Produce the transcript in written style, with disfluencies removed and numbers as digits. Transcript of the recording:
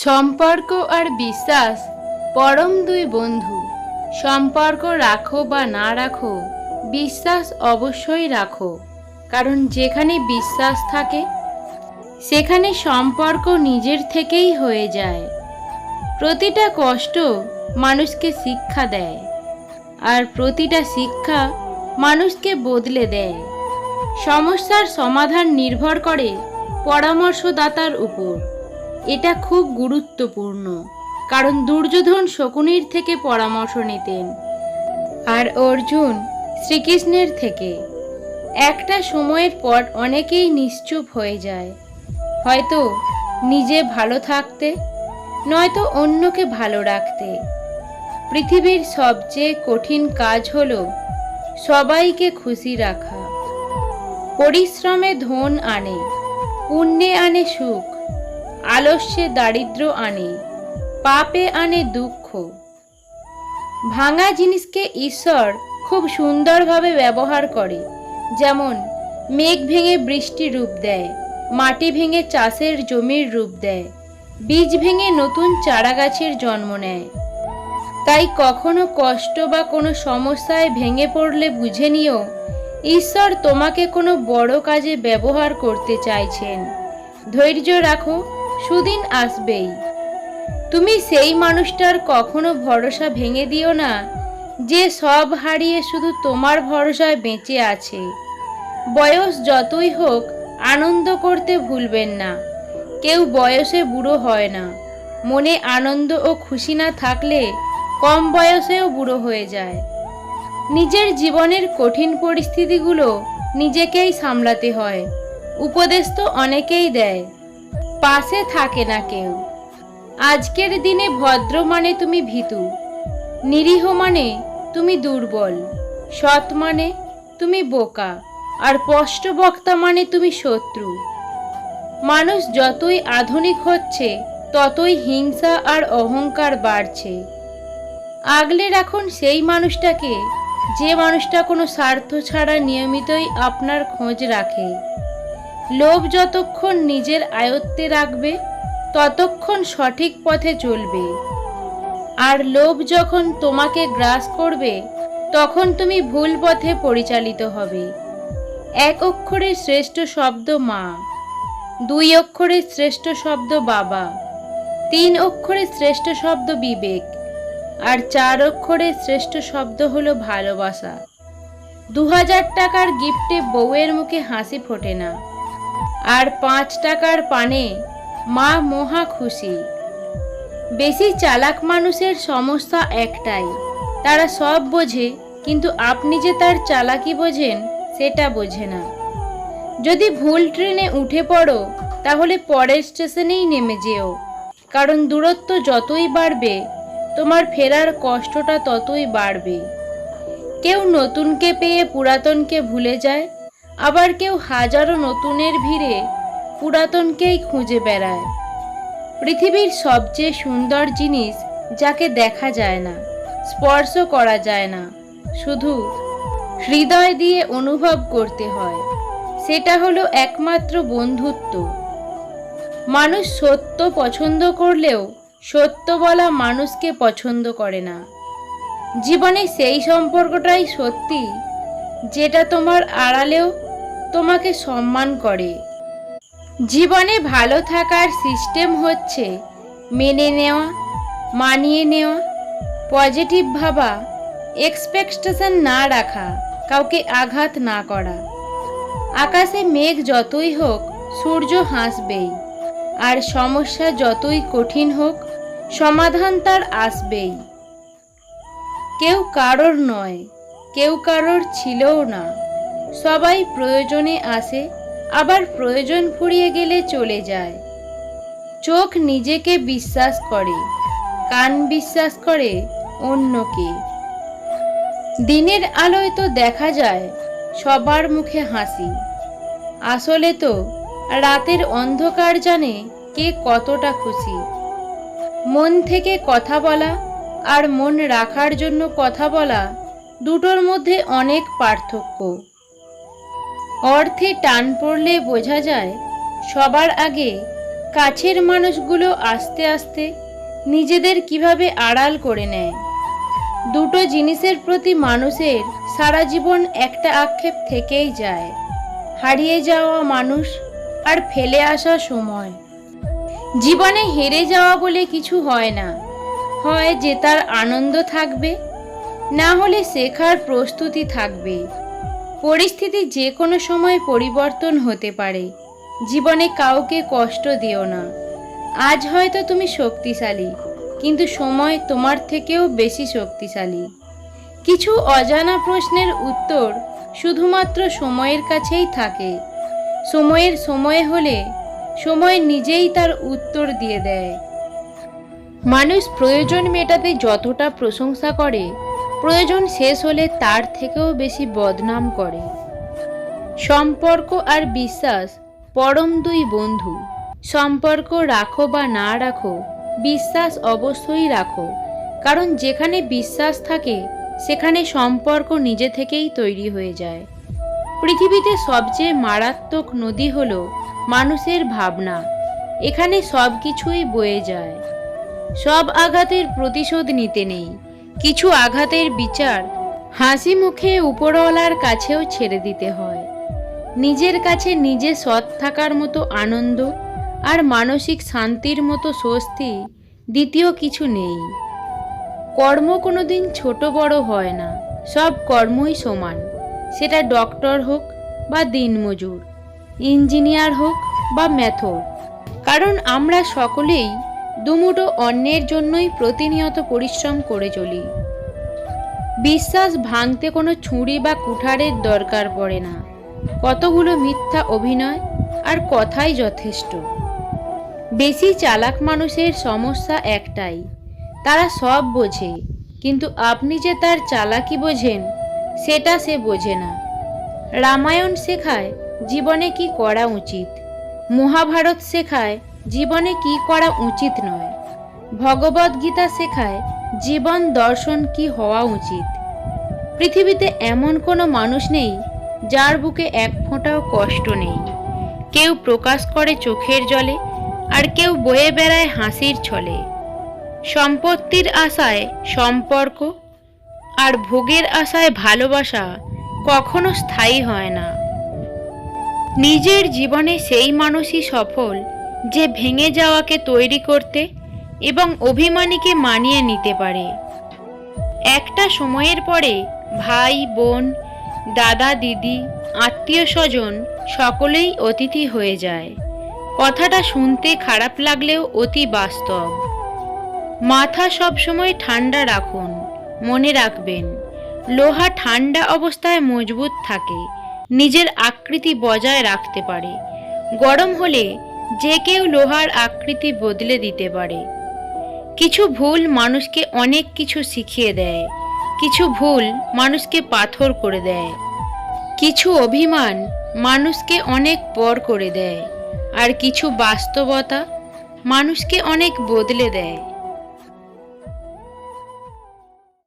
সম্পর্ক আর বিশ্বাস পরম দুই বন্ধু। সম্পর্ক রাখো বা না রাখো, বিশ্বাস অবশ্যই রাখো। কারণ যেখানে বিশ্বাস থাকে সেখানে সম্পর্ক নিজের থেকেই হয়ে যায়। প্রতিটা কষ্ট মানুষকে শিক্ষা দেয়, আর প্রতিটা শিক্ষা মানুষকে বদলে দেয়। সমস্যার সমাধান নির্ভর করে পরামর্শদাতার উপর। এটা খুব গুরুত্বপূর্ণ, কারণ দুর্যোধন শকুনির থেকে পরামর্শ নিতেন, আর অর্জুন শ্রীকৃষ্ণের থেকে। একটা সময়ের পর অনেকেই নিশ্চুপ হয়ে যায়, হয়তো নিজে ভালো থাকতে, নয়তো অন্যকে ভালো রাখতে। পৃথিবীর সবচেয়ে কঠিন কাজ হলো সবাইকে খুশি রাখা। পরিশ্রমে ধন আনে, পুণ্যে আনে সুখ, আলস্যে দারিদ্র আনে, পাপে আনে দুঃখ। ভাঙা জিনিসকে ঈশ্বর খুব সুন্দরভাবে ব্যবহার করে। যেমন মেঘ ভেঙে বৃষ্টি রূপ দেয়, মাটি ভেঙে চাষের জমির রূপ দেয়, বীজ ভেঙে নতুন চারাগাছের জন্ম নেয়। তাই কখনো কষ্ট বা কোনো সমস্যায় ভেঙে পড়লে বুঝে নিও, ঈশ্বর তোমাকে কোনো বড় কাজে ব্যবহার করতে চাইছেন। ধৈর্য রাখো, সুদিন আসবেই। তুমি সেই মানুষটার কখনো ভরসা ভেঙে দিও না, যে সব হারিয়ে শুধু তোমার ভরসায় বেঁচে আছে। বয়স যতই হোক, আনন্দ করতে ভুলবেন না। কেউ বয়সে বুড়ো হয় না। মনে আনন্দ ও খুশি না থাকলে কম বয়সেও বুড়ো হয়ে যায়। নিজের জীবনের কঠিন পরিস্থিতিগুলো নিজেকেই সামলাতে হয়। উপদেশ তো অনেকেই দেয়, পাশে থাকে না কেউ। আজকের দিনে ভদ্র মানে তুমি ভীতু, নিরীহ মানে তুমি দুর্বল, সৎ মানে তুমি বোকা, আর স্পষ্টবক্তা মানে তুমি শত্রু। মানুষ যতই আধুনিক হচ্ছে ততই হিংসা আর অহংকার বাড়ছে। আগলে রাখুন সেই মানুষটাকে, যে মানুষটা কোনো স্বার্থ ছাড়া নিয়মিতই আপনার খোঁজ রাখে। লোভ যতক্ষণ নিজের আয়ত্তে রাখবে ততক্ষণ সঠিক পথে চলবে, আর লোভ যখন তোমাকে গ্রাস করবে তখন তুমি ভুল পথে পরিচালিত হবে। এক অক্ষরের শ্রেষ্ঠ শব্দ মা, 2 অক্ষরের শ্রেষ্ঠ শব্দ বাবা, 3 অক্ষরের শ্রেষ্ঠ শব্দ বিবেক, আর 4 অক্ষরের শ্রেষ্ঠ শব্দ হলো ভালোবাসা। 2000 টাকার গিফটে বউয়ের মুখে হাসি ফোটে না, আর 5 টাকার পানে মা মহা খুশি। বেশি চালাক মানুষের সমস্যা একটাই, তারা সব বোঝে, কিন্তু আপনি যে তার চালাকি বোঝেন সেটা বোঝে না। যদি ভুল ট্রেনে উঠে পড়ো তাহলে পরের স্টেশনেই নেমে যেও, কারণ দূরত্ব যতই বাড়বে তোমার ফেরার কষ্টটা ততই বাড়বে। কেউ নতুনকে পেয়ে পুরাতনকে ভুলে যায়, আবার কেউ হাজারো নতুনের ভিড়ে পুরাতনকেই খুঁজে বেড়ায়। পৃথিবীর সবচেয়ে সুন্দর জিনিস যাকে দেখা যায় না, স্পর্শ করা যায় না, শুধু হৃদয় দিয়ে অনুভব করতে হয়, সেটা হলো একমাত্র বন্ধুত্ব। মানুষ সত্য পছন্দ করলেও সত্য বলা মানুষকে পছন্দ করে না। জীবনে সেই সম্পর্কটাই সত্যি যেটা তোমার আড়ালেও তোমাকে সম্মান করে। জীবনে ভালো থাকার সিস্টেম হচ্ছে মেনে নেওয়া, মানিয়ে নেওয়া, পজিটিভ ভাবা, এক্সপেকটেশন না রাখা, কাউকে আঘাত না করা। আকাশে মেঘ যতই হোক সূর্য হাসবেই, আর সমস্যা যতই কঠিন হোক সমাধান তার আসবেই। কেউ কারোর নয়, কেউ কারোর ছিলও না। সবাই প্রয়োজনে আসে, আবার প্রয়োজন ফুরিয়ে গেলে চলে যায়। চোখ নিজেকে বিশ্বাস করে, কান বিশ্বাস করে অন্যকে। দিনের আলোয় তো দেখা যায় সবার মুখে হাসি, আসলে তো রাতের অন্ধকার জানে কে কতটা খুশি। মন থেকে কথা বলা আর মন রাখার জন্য কথা বলা, দুটোর মধ্যে অনেক পার্থক্য। অর্থে টান পড়লে বোঝা যায় সবার আগে কাছের মানুষগুলো আস্তে আস্তে নিজেদের কিভাবে আড়াল করে নেয়। দুটো জিনিসের প্রতি মানুষের সারা জীবন একটা আক্ষেপ থেকেই যায়, হারিয়ে যাওয়া মানুষ আর ফেলে আসা সময়। জীবনে হেরে যাওয়া বলে কিছু হয় না, হয় জেতার আনন্দ থাকবে, না হলে শেখার প্রস্তুতি থাকবে। পরিস্থিতি যে কোনো সময় পরিবর্তন হতে পারে। জীবনে কাউকে কষ্ট দিও না। আজ হয়তো তুমি শক্তিশালী, কিন্তু সময় তোমার থেকেও বেশি শক্তিশালী। কিছু অজানা প্রশ্নের উত্তর শুধুমাত্র সময়ের কাছেই থাকে। সময়ের সময় হলে সময় নিজেই তার উত্তর দিয়ে দেয়। মানুষ প্রয়োজন মেটাতে যতটা প্রশংসা করে, প্রয়োজন শেষ হলে তার থেকেও বেশি বদনাম করে। সম্পর্ক আর বিশ্বাস পরম দুই বন্ধু। সম্পর্ক রাখো বা না রাখো, বিশ্বাস অবশ্যই রাখো, কারণ যেখানে বিশ্বাস থাকে সেখানে সম্পর্ক নিজে থেকেই তৈরি হয়ে যায়। পৃথিবীতে সবচেয়ে মারাত্মক নদী হলো মানুষের ভাবনা। এখানে সব কিছুই বয়ে যায়। সব আঘাতের প্রতিশোধ নিতে নেই, কিছু আঘাতের বিচার হাসি মুখে উপরওয়ালার কাছেও ছেড়ে দিতে হয়। নিজের কাছে নিজে সৎ থাকার মতো আনন্দ আর মানসিক শান্তির মতো স্বস্তি দ্বিতীয় কিছু নেই। কর্ম কোনোদিন ছোট বড় হয় না, সব কর্মই সমান। সেটা ডক্টর হোক বা দিনমজুর, ইঞ্জিনিয়ার হোক বা মেথর, কারণ আমরা সকলেই দুমুঠো অন্যের জন্যই প্রতিনিয়ত পরিশ্রম করে চলি। বিশ্বাস ভাঙতে কোনো ছুরি বা কুঠারের দরকার পড়ে না। কতগুলো মিথ্যা অভিনয় আর কথাই যথেষ্ট। বেশি চালাক মানুষের সমস্যা একটাই, তারা সব বোঝে, কিন্তু আপনি যে তার চালাকি বোঝেন সেটা সে বোঝে না। রামায়ণ শেখায় জীবনে কি করা উচিত, মহাভারত শেখায় জীবনে কি করা উচিত নয়, ভগবদ্গীতা শেখায় জীবন দর্শন কি হওয়া উচিত। পৃথিবীতে এমন কোনো মানুষ নেই যার বুকে এক ফোঁটাও কষ্ট নেই। কেউ প্রকাশ করে চোখের জলে, আর কেউ বয়ে বেড়ায় হাসির ছলে। সম্পত্তির আশায় সম্পর্ক আর ভোগের আশায় ভালোবাসা কখনো স্থায়ী হয় না। নিজের জীবনে সেই মানুষই সফল যে ভেঙে যাওয়াকে তৈরি করতে এবং অভিমানীকে মানিয়ে নিতে পারে। একটা সময়ের পরে ভাই বোন, দাদা দিদি, আত্মীয় স্বজন সকলেই অতিথি হয়ে যায়। কথাটা শুনতে খারাপ লাগলেও অতি বাস্তব। মাথা সবসময় ঠান্ডা রাখুন। মনে রাখবেন, লোহা ঠান্ডা অবস্থায় মজবুত থাকে, নিজের আকৃতি বজায় রাখতে পারে। গরম হলে যে কেউ লোহার আকৃতি বদলে দিতে পারে। কিছু ভুল মানুষকে অনেক কিছু শিখিয়ে দেয়, কিছু ভুল মানুষকে পাথর করে দেয়। কিছু অভিমান মানুষকে অনেক পর করে দেয়, আর কিছু বাস্তবতা মানুষকে অনেক বদলে দেয়।